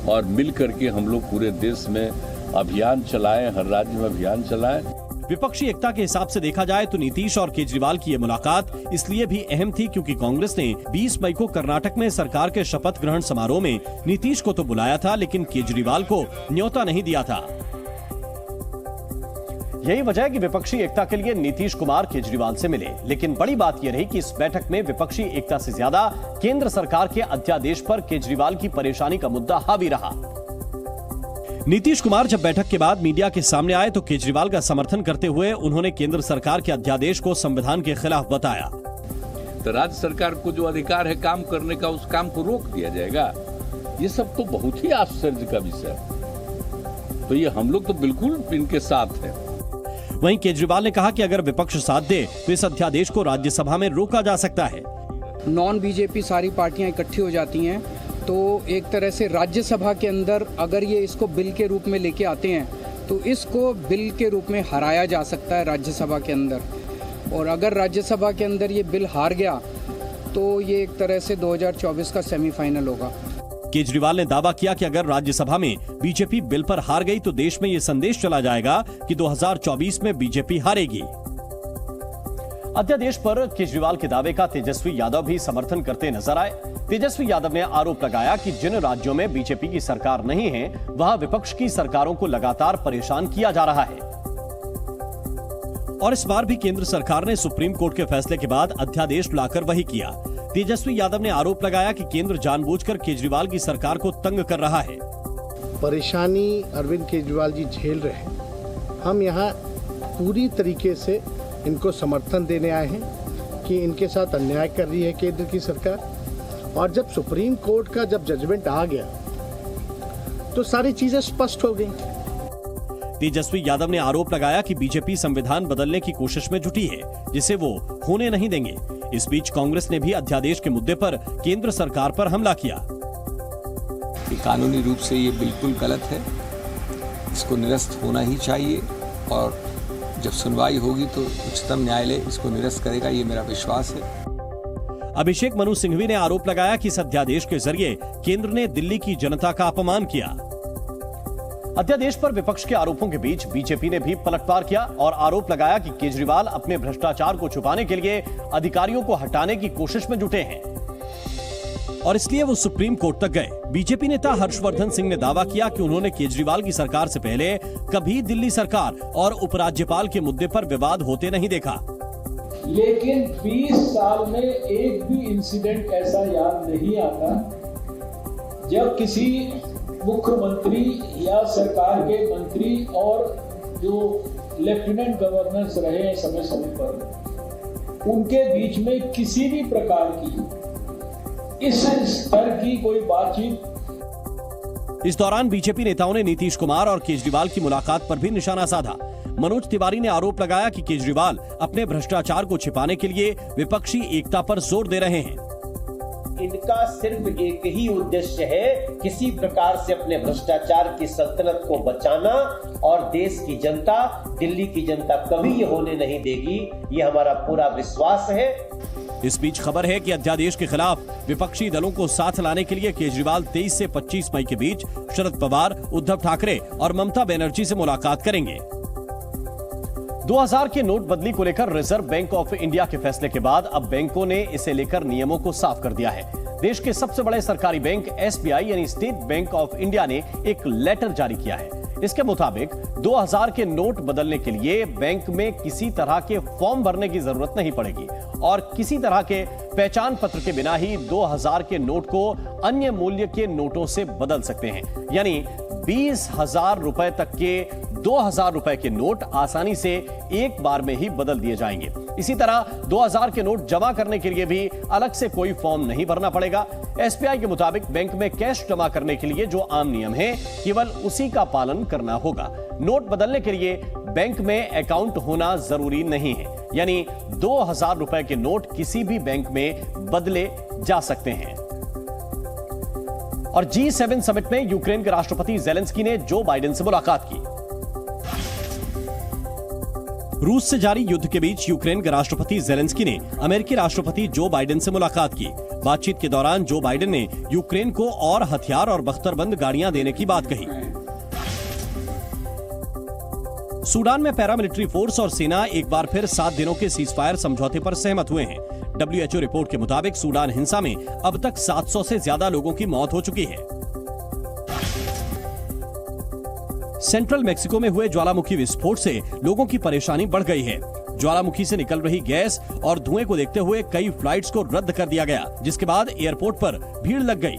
और मिल करके हम लोग पूरे देश में अभियान चलाएं, हर राज्य में अभियान चलाएं। विपक्षी एकता के हिसाब से देखा जाए तो नीतीश और केजरीवाल की ये मुलाकात इसलिए भी अहम थी क्योंकि कांग्रेस ने 20 मई को कर्नाटक में सरकार के शपथ ग्रहण समारोह में नीतीश को तो बुलाया था लेकिन केजरीवाल को न्योता नहीं दिया था। यही वजह है कि विपक्षी एकता के लिए नीतीश कुमार केजरीवाल से मिले, लेकिन बड़ी बात यह रही कि इस बैठक में विपक्षी एकता से ज्यादा केंद्र सरकार के अध्यादेश पर केजरीवाल की परेशानी का मुद्दा हावी रहा। नीतीश कुमार जब बैठक के बाद मीडिया के सामने आए तो केजरीवाल का समर्थन करते हुए उन्होंने केंद्र सरकार के अध्यादेश को संविधान के खिलाफ बताया। तो राज्य सरकार को जो अधिकार है काम करने का, उस काम को रोक दिया जाएगा। ये सब तो बहुत ही आश्चर्य का विषय है। तो ये हम लोग तो बिल्कुल इनके साथ हैं। वहीं केजरीवाल ने कहा कि अगर विपक्ष साथ दे तो इस अध्यादेश को राज्यसभा में रोका जा सकता है। नॉन बीजेपी सारी पार्टियां इकट्ठी हो जाती हैं तो एक तरह से राज्यसभा के अंदर अगर ये इसको बिल के रूप में लेके आते हैं तो इसको बिल के रूप में हराया जा सकता है राज्यसभा के अंदर। और अगर राज्यसभा के अंदर ये बिल हार गया तो ये एक तरह से 2024 का सेमीफाइनल होगा। केजरीवाल ने दावा किया कि अगर राज्यसभा में बीजेपी बिल पर हार गई तो देश में ये संदेश चला जाएगा कि 2024 में बीजेपी हारेगी। अध्यादेश पर केजरीवाल के दावे का तेजस्वी यादव भी समर्थन करते नजर आए। तेजस्वी यादव ने आरोप लगाया कि जिन राज्यों में बीजेपी की सरकार नहीं है वहां विपक्ष की सरकारों को लगातार परेशान किया जा रहा है। और इस बार भी केंद्र सरकार ने सुप्रीम कोर्ट के फैसले के बाद अध्यादेश लाकर वही किया। तेजस्वी यादव ने आरोप लगाया कि केंद्र जानबूझकर केजरीवाल की सरकार को तंग कर रहा है। परेशानी अरविंद केजरीवाल जी झेल रहे हैं। हम यहाँ पूरी तरीके से इनको समर्थन देने आए हैं कि इनके साथ अन्याय कर रही है केंद्र की सरकार। और जब सुप्रीम कोर्ट का जब जजमेंट आ गया तो सारी चीजें स्पष्ट हो गई। तेजस्वी यादव ने आरोप लगाया कि बीजेपी संविधान बदलने की कोशिश में जुटी है, जिसे वो होने नहीं देंगे। इस बीच कांग्रेस ने भी अध्यादेश के मुद्दे पर केंद्र सरकार पर हमला किया। कानूनी रूप से ये बिल्कुल गलत है, इसको निरस्त होना ही चाहिए और जब सुनवाई होगी तो उच्चतम न्यायालय इसको निरस्त करेगा, ये मेरा विश्वास है। अभिषेक मनु सिंघवी ने आरोप लगाया कि इस अध्यादेश के जरिए केंद्र ने दिल्ली की जनता का अपमान किया। अध्यादेश पर विपक्ष के आरोपों के बीच बीजेपी ने भी पलटवार किया और आरोप लगाया कि केजरीवाल अपने भ्रष्टाचार को छुपाने के लिए अधिकारियों को हटाने की कोशिश में जुटे हैं और इसलिए वो सुप्रीम कोर्ट तक गए। बीजेपी नेता हर्षवर्धन सिंह ने दावा किया कि उन्होंने केजरीवाल की सरकार से पहले कभी दिल्ली सरकार और उपराज्यपाल के मुद्दे पर विवाद होते नहीं देखा। लेकिन 20 साल में एक भी इंसिडेंट ऐसा याद नहीं आता जब किसी मुख्यमंत्री या सरकार के मंत्री और जो लेफ्टिनेंट गवर्नर्स रहे हैं समय समय पर, उनके बीच में किसी भी प्रकार की इस स्तर की कोई बातचीत। इस दौरान बीजेपी नेताओं ने नीतीश कुमार और केजरीवाल की मुलाकात पर भी निशाना साधा। मनोज तिवारी ने आरोप लगाया कि केजरीवाल अपने भ्रष्टाचार को छिपाने के लिए विपक्षी एकता पर जोर दे रहे हैं। इनका सिर्फ एक ही उद्देश्य है, किसी प्रकार से अपने भ्रष्टाचार की सल्तनत को बचाना और देश की जनता, दिल्ली की जनता कभी ये होने नहीं देगी, ये हमारा पूरा विश्वास है। इस बीच खबर है कि अध्यादेश के खिलाफ विपक्षी दलों को साथ लाने के लिए केजरीवाल 23 से 25 मई के बीच शरद पवार, उद्धव ठाकरे और ममता बनर्जी से मुलाकात करेंगे। 2000 के नोटबंदी को लेकर रिजर्व बैंक ऑफ इंडिया के फैसले के बाद अब बैंकों ने इसे लेकर नियमों को साफ कर दिया है। देश के सबसे बड़े सरकारी बैंक एसबीआई यानी स्टेट बैंक ऑफ इंडिया ने एक लेटर जारी किया है। इसके मुताबिक 2000 के नोट बदलने के लिए बैंक में किसी तरह के फॉर्म भरने की जरूरत नहीं पड़ेगी और किसी तरह के पहचान पत्र के बिना ही 2000 के नोट को अन्य मूल्य के नोटों से बदल सकते हैं। यानी 20,000 रुपए तक के 2000 रुपए के नोट आसानी से एक बार में ही बदल दिए जाएंगे। इसी तरह 2000 के नोट जमा करने के लिए भी अलग से कोई फॉर्म नहीं भरना पड़ेगा। एसबीआई के मुताबिक बैंक में कैश जमा करने के लिए जो आम नियम है केवल उसी का पालन करना होगा। नोट बदलने के लिए बैंक में अकाउंट होना जरूरी नहीं है, यानी 2000 रुपए के नोट किसी भी बैंक में बदले जा सकते हैं। और G7 समिट में यूक्रेन के राष्ट्रपति जेलेंस्की ने जो बाइडेन से मुलाकात की। रूस से जारी युद्ध के बीच यूक्रेन के राष्ट्रपति जेलेंस्की ने अमेरिकी राष्ट्रपति जो बाइडेन से मुलाकात की। बातचीत के दौरान जो बाइडेन ने यूक्रेन को और हथियार और बख्तरबंद गाड़ियां देने की बात कही। सूडान में पैरामिलिट्री फोर्स और सेना एक बार फिर 7 दिनों के सीजफायर समझौते पर सहमत हुए हैं। WHO रिपोर्ट के मुताबिक सूडान हिंसा में अब तक 700 से ज्यादा लोगों की मौत हो चुकी है। सेंट्रल मेक्सिको में हुए ज्वालामुखी विस्फोट से लोगों की परेशानी बढ़ गई है। ज्वालामुखी से निकल रही गैस और धुएं को देखते हुए कई फ्लाइट्स को रद्द कर दिया गया, जिसके बाद एयरपोर्ट पर भीड़ लग गई।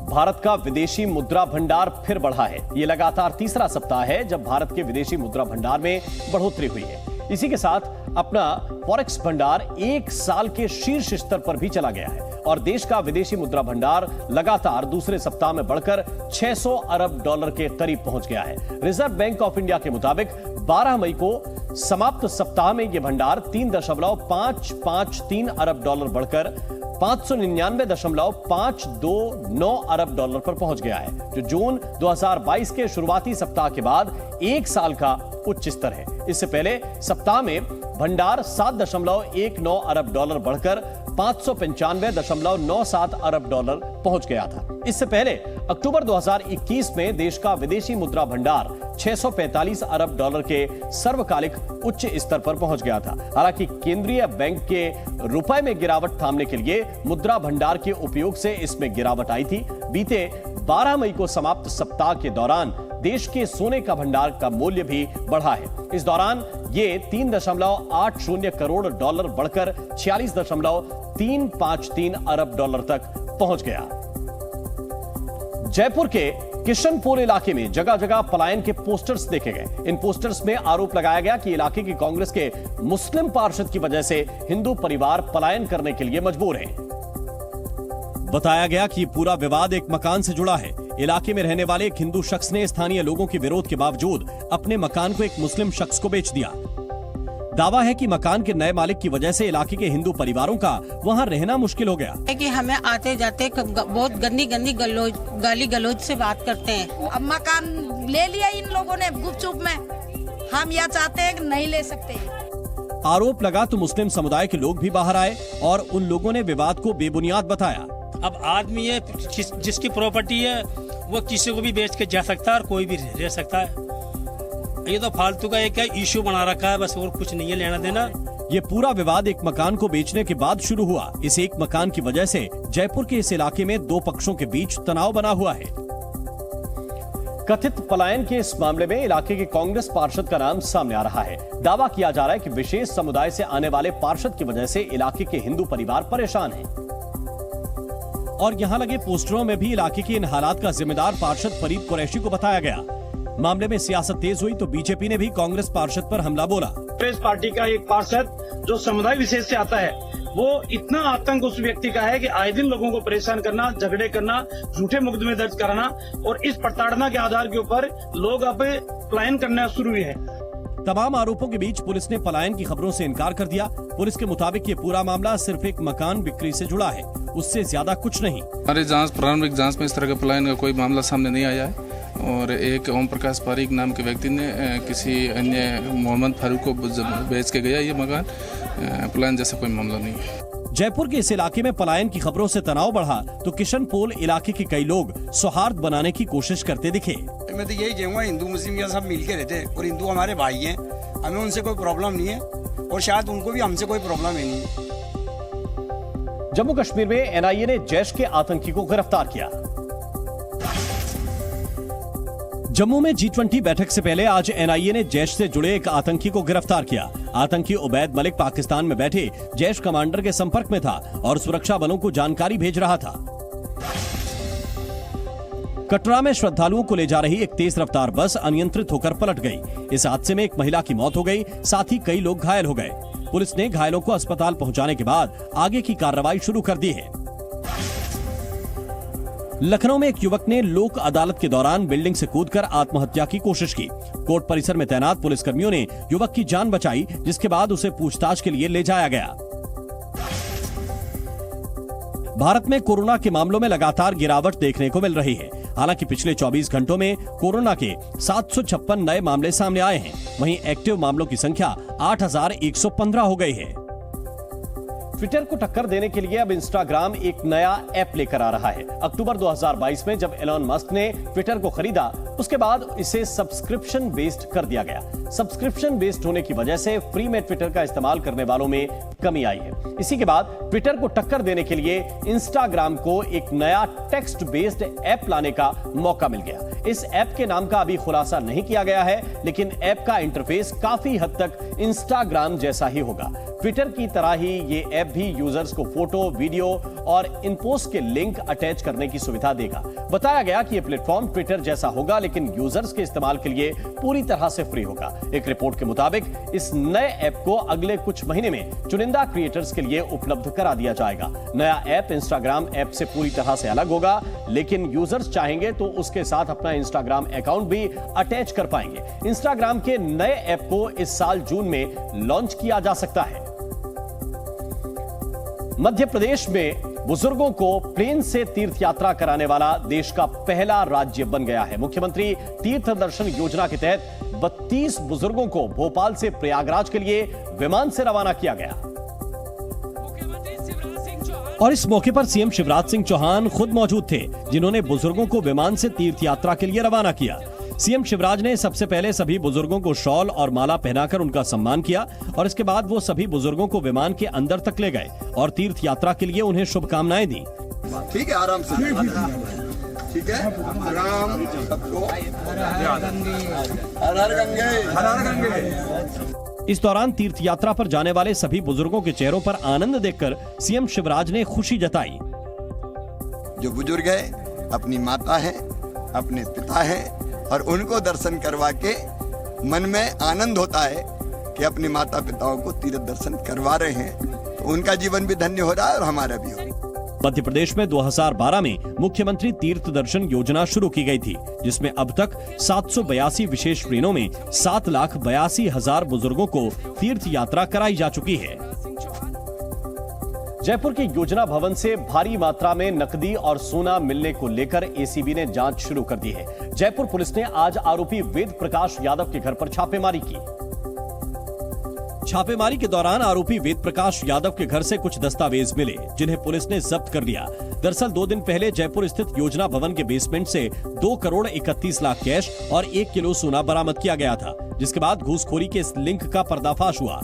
भारत का विदेशी मुद्रा भंडार फिर बढ़ा है। ये लगातार तीसरा सप्ताह है जब भारत के विदेशी मुद्रा भंडार में बढ़ोतरी हुई है। इसी के साथ अपना फॉरेक्स भंडार 1 साल के शीर्ष स्तर पर भी चला गया है और देश का विदेशी मुद्रा भंडार लगातार दूसरे सप्ताह में बढ़कर $600 अरब के करीब पहुंच गया है। रिजर्व बैंक ऑफ इंडिया के मुताबिक 12 मई को समाप्त सप्ताह में यह भंडार $3.553 अरब बढ़कर $599.529 अरब पर पहुंच गया है, जो जून 2022 के शुरुआती सप्ताह के बाद 1 साल का उच्च स्तर है। इससे पहले सप्ताह में भंडार 7.19 अरब डॉलर बढ़कर 595.97 अरब डॉलर पहुंच गया था। इससे पहले अक्टूबर 2021 में देश का विदेशी मुद्रा भंडार 645 अरब डॉलर के सर्वकालिक उच्च स्तर पर पहुंच गया था। हालांकि केंद्रीय बैंक के रुपए में गिरावट थामने के लिए मुद्रा भंडार के उपयोग से इसमें गिरावट आई थी। बीते 12 मई को समाप्त सप्ताह के दौरान देश के सोने का भंडार का मूल्य भी बढ़ा है। इस दौरान ये 3.80 करोड़ डॉलर बढ़कर 46.353 अरब डॉलर तक पहुंच गया। जयपुर के किशनपुर इलाके में जगह जगह पलायन के पोस्टर्स देखे गए। इन पोस्टर्स में आरोप लगाया गया कि इलाके की कांग्रेस के मुस्लिम पार्षद की वजह से हिंदू परिवार पलायन करने के लिए मजबूर हैं। बताया गया कि पूरा विवाद एक मकान से जुड़ा है। इलाके में रहने वाले एक हिंदू शख्स ने स्थानीय लोगों के विरोध के बावजूद अपने मकान को एक मुस्लिम शख्स को बेच दिया। दावा है कि मकान के नए मालिक की वजह से इलाके के हिंदू परिवारों का वहां रहना मुश्किल हो गया। कि हमें आते जाते बहुत गंदी गाली गलौज से बात करते हैं। अब मकान ले लिया इन लोगों ने गुपचुप में, हम यह चाहते हैं कि नहीं ले सकते। आरोप लगा तो मुस्लिम समुदाय के लोग भी बाहर आए और उन लोगों ने विवाद को बेबुनियाद बताया। अब आदमी है जिसकी प्रॉपर्टी है वो किसी को भी बेच के जा सकता है और कोई भी रह सकता है। ये तो फालतू का एक इश्यू बना रखा है, बस और कुछ नहीं है लेना देना। ये पूरा विवाद एक मकान को बेचने के बाद शुरू हुआ। इस एक मकान की वजह से जयपुर के इस इलाके में दो पक्षों के बीच तनाव बना हुआ है। कथित पलायन के इस मामले में इलाके के कांग्रेस पार्षद का नाम सामने आ रहा है। दावा किया जा रहा है कि विशेष समुदाय से आने वाले पार्षद की वजह से इलाके के हिंदू परिवार परेशान हैं। और यहां लगे पोस्टरों में भी इलाके के इन हालात का जिम्मेदार पार्षद फरीद कुरैशी को बताया गया। मामले में सियासत तेज हुई तो बीजेपी ने भी कांग्रेस पार्षद पर हमला बोला। कांग्रेस पार्टी का एक पार्षद जो समुदाय विशेष से आता है, वो इतना आतंक उस व्यक्ति का है कि आए दिन लोगों को परेशान करना, झगड़े करना, झूठे मुकदमे दर्ज कराना और इस प्रताड़ना के आधार के ऊपर लोग अब पलायन करना शुरू हुए हैं। तमाम आरोपों के बीच पुलिस ने पलायन की खबरों से इनकार कर दिया। पुलिस के मुताबिक ये पूरा मामला सिर्फ एक मकान बिक्री से जुड़ा है, उससे ज्यादा कुछ नहीं। हमारे प्रारंभिक जांच में इस तरह का पलायन का कोई मामला सामने नहीं आया है और एक ओम प्रकाश पारीक नाम के व्यक्ति ने किसी अन्य मोहम्मद फारूक को बेच के गया। ये मकान पलायन जैसा कोई मामला नहीं है। जयपुर के इस इलाके में पलायन की खबरों से तनाव बढ़ा तो किशनपोल इलाके के कई लोग सौहार्द बनाने की कोशिश करते दिखे। मैं तो यही कहूँगा, हिंदू मुस्लिम ये सब मिलके रहते हैं और हिंदू हमारे भाई हैं, हमें उनसे कोई प्रॉब्लम नहीं है और शायद उनको भी हमसे कोई प्रॉब्लम ही नहीं है। जम्मू कश्मीर में एनआईए ने जैश के आतंकी को गिरफ्तार किया। जम्मू में G20 बैठक से पहले आज एनआईए ने जैश से जुड़े एक आतंकी को गिरफ्तार किया। आतंकी उबैद मलिक पाकिस्तान में बैठे जैश कमांडर के संपर्क में था और सुरक्षा बलों को जानकारी भेज रहा था। कटरा में श्रद्धालुओं को ले जा रही एक तेज रफ्तार बस अनियंत्रित होकर पलट गई। इस हादसे में एक महिला की मौत हो गई, साथ ही कई लोग घायल हो गए। पुलिस ने घायलों को अस्पताल पहुंचाने के बाद आगे की कार्रवाई शुरू कर दी है। लखनऊ में एक युवक ने लोक अदालत के दौरान बिल्डिंग से कूदकर आत्महत्या की कोशिश की। कोर्ट परिसर में तैनात पुलिसकर्मियों ने युवक की जान बचाई, जिसके बाद उसे पूछताछ के लिए ले जाया गया। भारत में कोरोना के मामलों में लगातार गिरावट देखने को मिल रही है। हालांकि पिछले 24 घंटों में कोरोना के 756 नए मामले सामने आए हैं। वहीं एक्टिव मामलों की संख्या 8,115 हो गई है। ट्विटर को टक्कर देने के लिए अब इंस्टाग्राम एक नया ऐप लेकर आ रहा है। अक्टूबर 2022 में जब एलन मस्क ने ट्विटर को खरीदा, उसके बाद इसे सब्सक्रिप्शन बेस्ड कर दिया गया। सब्सक्रिप्शन बेस्ड होने की वजह से फ्री में ट्विटर का इस्तेमाल करने वालों में कमी आई है। इसी के बाद ट्विटर को टक्कर देने के लिए इंस्टाग्राम को एक नया टेक्स्ट बेस्ड ऐप लाने का मौका मिल गया। इस ऐप के नाम का अभी खुलासा नहीं किया गया है, लेकिन ऐप का इंटरफेस काफी हद तक इंस्टाग्राम जैसा ही होगा। ट्विटर की तरह ही ये ऐप भी यूजर्स को फोटो, वीडियो और इन पोस्ट के लिंक अटैच करने की सुविधा देगा। बताया गया कि ये प्लेटफॉर्म ट्विटर जैसा होगा, लेकिन यूजर्स के इस्तेमाल के लिए पूरी तरह से फ्री होगा। एक रिपोर्ट के मुताबिक इस नए ऐप को अगले कुछ महीने में चुनिंदा क्रिएटर्स के लिए उपलब्ध करा दिया जाएगा। नया ऐप इंस्टाग्राम ऐप से पूरी तरह से अलग होगा, लेकिन यूजर्स चाहेंगे तो उसके साथ अपना इंस्टाग्राम अकाउंट भी अटैच कर पाएंगे। इंस्टाग्राम के नए ऐप को इस साल जून में लॉन्च किया जा सकता है। मध्य प्रदेश में बुजुर्गों को प्लेन से तीर्थ यात्रा कराने वाला देश का पहला राज्य बन गया है। मुख्यमंत्री तीर्थ दर्शन योजना के तहत 32 बुजुर्गों को भोपाल से प्रयागराज के लिए विमान से रवाना किया गया। और इस मौके पर सीएम शिवराज सिंह चौहान खुद मौजूद थे, जिन्होंने बुजुर्गों को विमान से तीर्थ यात्रा के लिए रवाना किया। सीएम शिवराज ने सबसे पहले सभी बुजुर्गों को शॉल और माला पहनाकर उनका सम्मान किया और इसके बाद वो सभी बुजुर्गों को विमान के अंदर तक ले गए और तीर्थ यात्रा के लिए उन्हें शुभकामनाएं दी। ठीक है, आराम से, ठीक है, आराम सबको। हर हर गंगे, हर हर गंगे। इस दौरान तीर्थ यात्रा पर जाने वाले सभी बुजुर्गों के चेहरों पर आनंद देखकर सीएम शिवराज ने खुशी जताई। जो बुजुर्ग है, अपनी माता है, अपने पिता है और उनको दर्शन करवा के मन में आनंद होता है कि अपने माता पिताओं को तीर्थ दर्शन करवा रहे हैं, तो उनका जीवन भी धन्य हो रहा है और हमारा भी हो रहा है। मध्य प्रदेश में 2012 में मुख्यमंत्री तीर्थ दर्शन योजना शुरू की गई थी, जिसमें अब तक 782 विशेष ट्रेनों में 7,82,000 बुजुर्गों को तीर्थ यात्रा कराई जा चुकी है। जयपुर के योजना भवन से भारी मात्रा में नकदी और सोना मिलने को लेकर एसीबी ने जांच शुरू कर दी है। जयपुर पुलिस ने आज आरोपी वेद प्रकाश यादव के घर पर छापेमारी की। छापेमारी के दौरान आरोपी वेद प्रकाश यादव के घर से कुछ दस्तावेज मिले, जिन्हें पुलिस ने जब्त कर लिया। दरअसल 2 दिन पहले जयपुर स्थित योजना भवन के बेसमेंट से 2 करोड़ 31 लाख कैश और 1 किलो सोना बरामद किया गया था, जिसके बाद घूसखोरी के इस लिंक का पर्दाफाश हुआ।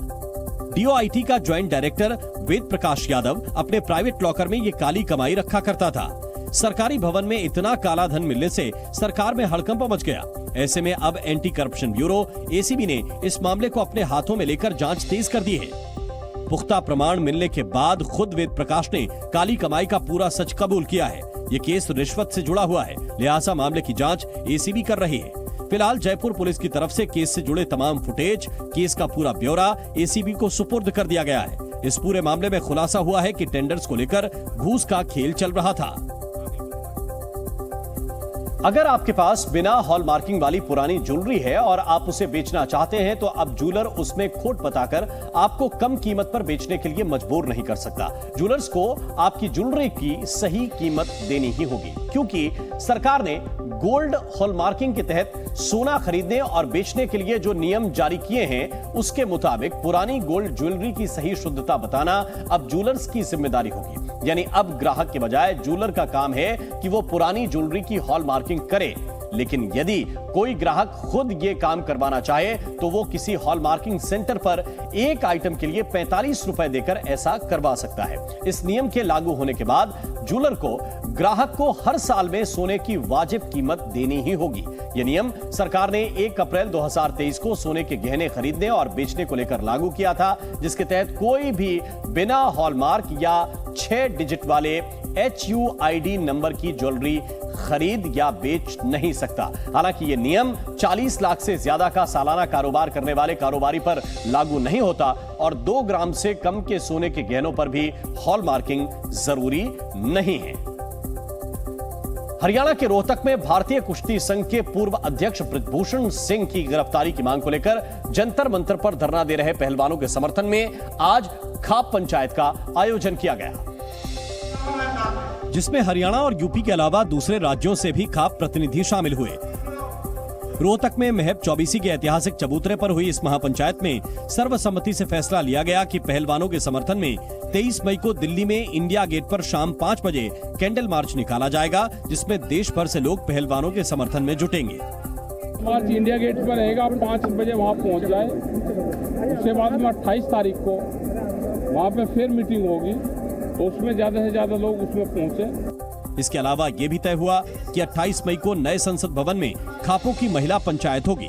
डीओआईटी का ज्वाइंट डायरेक्टर वेद प्रकाश यादव अपने प्राइवेट लॉकर में ये काली कमाई रखा करता था। सरकारी भवन में इतना काला धन मिलने से सरकार में हड़कंप मच गया। ऐसे में अब एंटी करप्शन ब्यूरो एसीबी ने इस मामले को अपने हाथों में लेकर जांच तेज कर दी है। पुख्ता प्रमाण मिलने के बाद खुद वेद प्रकाश ने काली कमाई का पूरा सच कबूल किया है। ये केस रिश्वत से जुड़ा हुआ है, लिहाजा मामले की जांच एसीबी कर रही है। फिलहाल जयपुर पुलिस की तरफ से केस से जुड़े तमाम फुटेज, केस का पूरा ब्यौरा एसीबी को सुपुर्द कर दिया गया है। इस पूरे मामले में खुलासा हुआ है कि टेंडर्स को लेकर घूस का खेल चल रहा था। अगर आपके पास बिना हॉलमार्किंग वाली पुरानी ज्वेलरी है और आप उसे बेचना चाहते हैं, तो अब ज्वेलर उसमें खोट बताकर आपको कम कीमत पर बेचने के लिए मजबूर नहीं कर सकता। ज्वेलर्स को आपकी ज्वेलरी की सही कीमत देनी ही होगी, क्योंकि सरकार ने गोल्ड हॉलमार्किंग के तहत सोना खरीदने और बेचने के लिए जो नियम जारी किए हैं, उसके मुताबिक पुरानी गोल्ड ज्वेलरी की सही शुद्धता बताना अब ज्वेलर्स की जिम्मेदारी होगी। यानी अब ग्राहक के बजाय ज्वेलर का काम है कि वो पुरानी ज्वेलरी की हॉलमार्किंग करे। लेकिन यदि कोई ग्राहक खुद ये काम करवाना चाहे, तो वो किसी हॉलमार्किंग सेंटर पर एक आइटम के लिए 45 रुपए देकर ऐसा करवा सकता है। इस नियम के लागू होने के बाद ज्वेलर को ग्राहक को हर साल में सोने की वाजिब कीमत देनी ही होगी। यह नियम सरकार ने 1 अप्रैल 2023 को सोने के गहने खरीदने और बेचने को लेकर लागू किया था, जिसके तहत कोई भी बिना हॉलमार्क या 6 डिजिट वाले HUID नंबर की ज्वेलरी खरीद या बेच नहीं सकता। हालांकि यह नियम 40 लाख से ज्यादा का सालाना कारोबार करने वाले कारोबारी पर लागू नहीं होता और 2 ग्राम से कम के सोने के गहनों पर भी हॉलमार्किंग जरूरी नहीं है। हरियाणा के रोहतक में भारतीय कुश्ती संघ के पूर्व अध्यक्ष बृजभूषण सिंह की गिरफ्तारी की मांग को लेकर जंतर मंतर पर धरना दे रहे पहलवानों के समर्थन में आज खाप पंचायत का आयोजन किया गया, जिसमें हरियाणा और यूपी के अलावा दूसरे राज्यों से भी खाप प्रतिनिधि शामिल हुए। रोहतक में महब चौबीसी के ऐतिहासिक चबूतरे पर हुई इस महापंचायत में सर्वसम्मति से फैसला लिया गया कि पहलवानों के समर्थन में 23 मई को दिल्ली में इंडिया गेट पर शाम 5 बजे कैंडल मार्च निकाला जाएगा, जिसमें देश भर से लोग पहलवानों के समर्थन में जुटेंगे। मार्च इंडिया गेट पर रहेगा, 5 बजे वहाँ पहुँच जाए। उसके बाद में 28 तारीख को वहाँ पे फिर मीटिंग होगी, तो उसमें ज्यादा से ज्यादा लोग उसमें पहुंचे। इसके अलावा ये भी तय हुआ कि 28 मई को नए संसद भवन में खापों की महिला पंचायत होगी।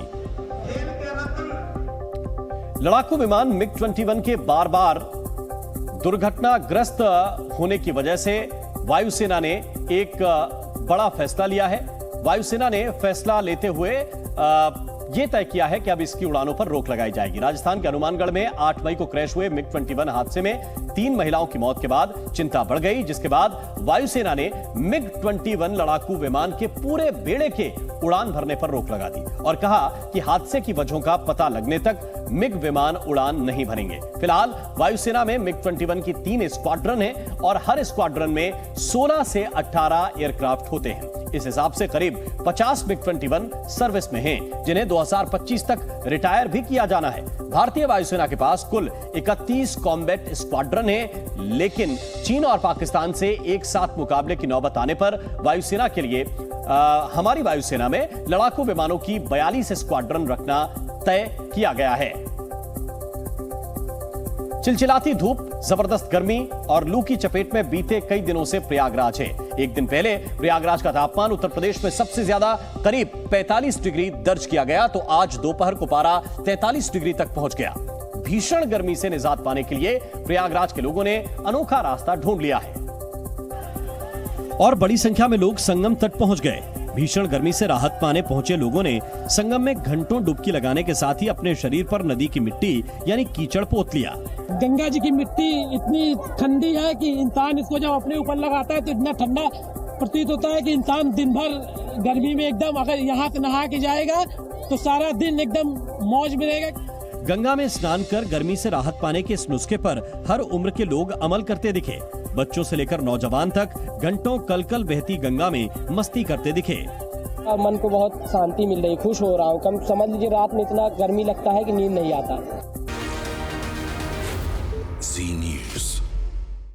लड़ाकू विमान MiG-21 के बार बार दुर्घटनाग्रस्त होने की वजह से वायुसेना ने एक बड़ा फैसला लिया है। वायुसेना ने फैसला लेते हुए ये तय किया है कि अब इसकी उड़ानों पर रोक लगाई जाएगी। राजस्थान के हनुमानगढ़ में 8 मई को क्रैश हुए MiG-21 हादसे में 3 महिलाओं की मौत के बाद चिंता बढ़ गई, जिसके बाद वायुसेना ने MiG-21 लड़ाकू विमान के पूरे बेड़े के उड़ान भरने पर रोक लगा दी और कहा कि हादसे की वजहों का पता लगने तक मिग विमान उड़ान नहीं भरेंगे। फिलहाल वायुसेना में मिग-21 की 3 स्क्वाड्रन है और हर स्क्वाड्रन में 16 से 18 एयरक्राफ्ट होते हैं। इस हिसाब से करीब 50 मिग-21 सर्विस में हैं, जिन्हें 2025 तक रिटायर भी किया जाना है। भारतीय वायुसेना के पास कुल 31 कॉम्बैट स्क्वाड्रन है, लेकिन चीन और पाकिस्तान से एक साथ मुकाबले की नौबत आने पर वायुसेना के लिए हमारी वायुसेना में लड़ाकू विमानों की 42 स्क्वाड्रन रखना तय किया गया है। चिलचिलाती धूप, जबरदस्त गर्मी और लू की चपेट में बीते कई दिनों से प्रयागराज है। एक दिन पहले प्रयागराज का तापमान उत्तर प्रदेश में सबसे ज्यादा करीब 45 डिग्री दर्ज किया गया, तो आज दोपहर को पारा 43 डिग्री तक पहुंच गया। भीषण गर्मी से निजात पाने के लिए प्रयागराज के लोगों ने अनोखा रास्ता ढूंढ लिया है और बड़ी संख्या में लोग संगम तट पहुंच गए। भीषण गर्मी से राहत पाने पहुंचे लोगों ने संगम में घंटों डुबकी लगाने के साथ ही अपने शरीर पर नदी की मिट्टी यानी कीचड़ पोत लिया। गंगा जी की मिट्टी इतनी ठंडी है कि इंसान इसको जब अपने ऊपर लगाता है तो इतना ठंडा प्रतीत होता है कि इंसान दिन भर गर्मी में एकदम अगर यहाँ से नहा के जाएगा तो सारा दिन एकदम मौज में रहेगा। गंगा में स्नान कर गर्मी से राहत पाने के इस नुस्खे पर हर उम्र के लोग अमल करते दिखे। बच्चों से लेकर नौजवान तक घंटों कलकल बहती गंगा में मस्ती करते दिखे। मन को बहुत शांति मिल रही, खुश हो रहा हूँ। कम समझ लीजिए रात में इतना गर्मी लगता है कि नींद नहीं आता।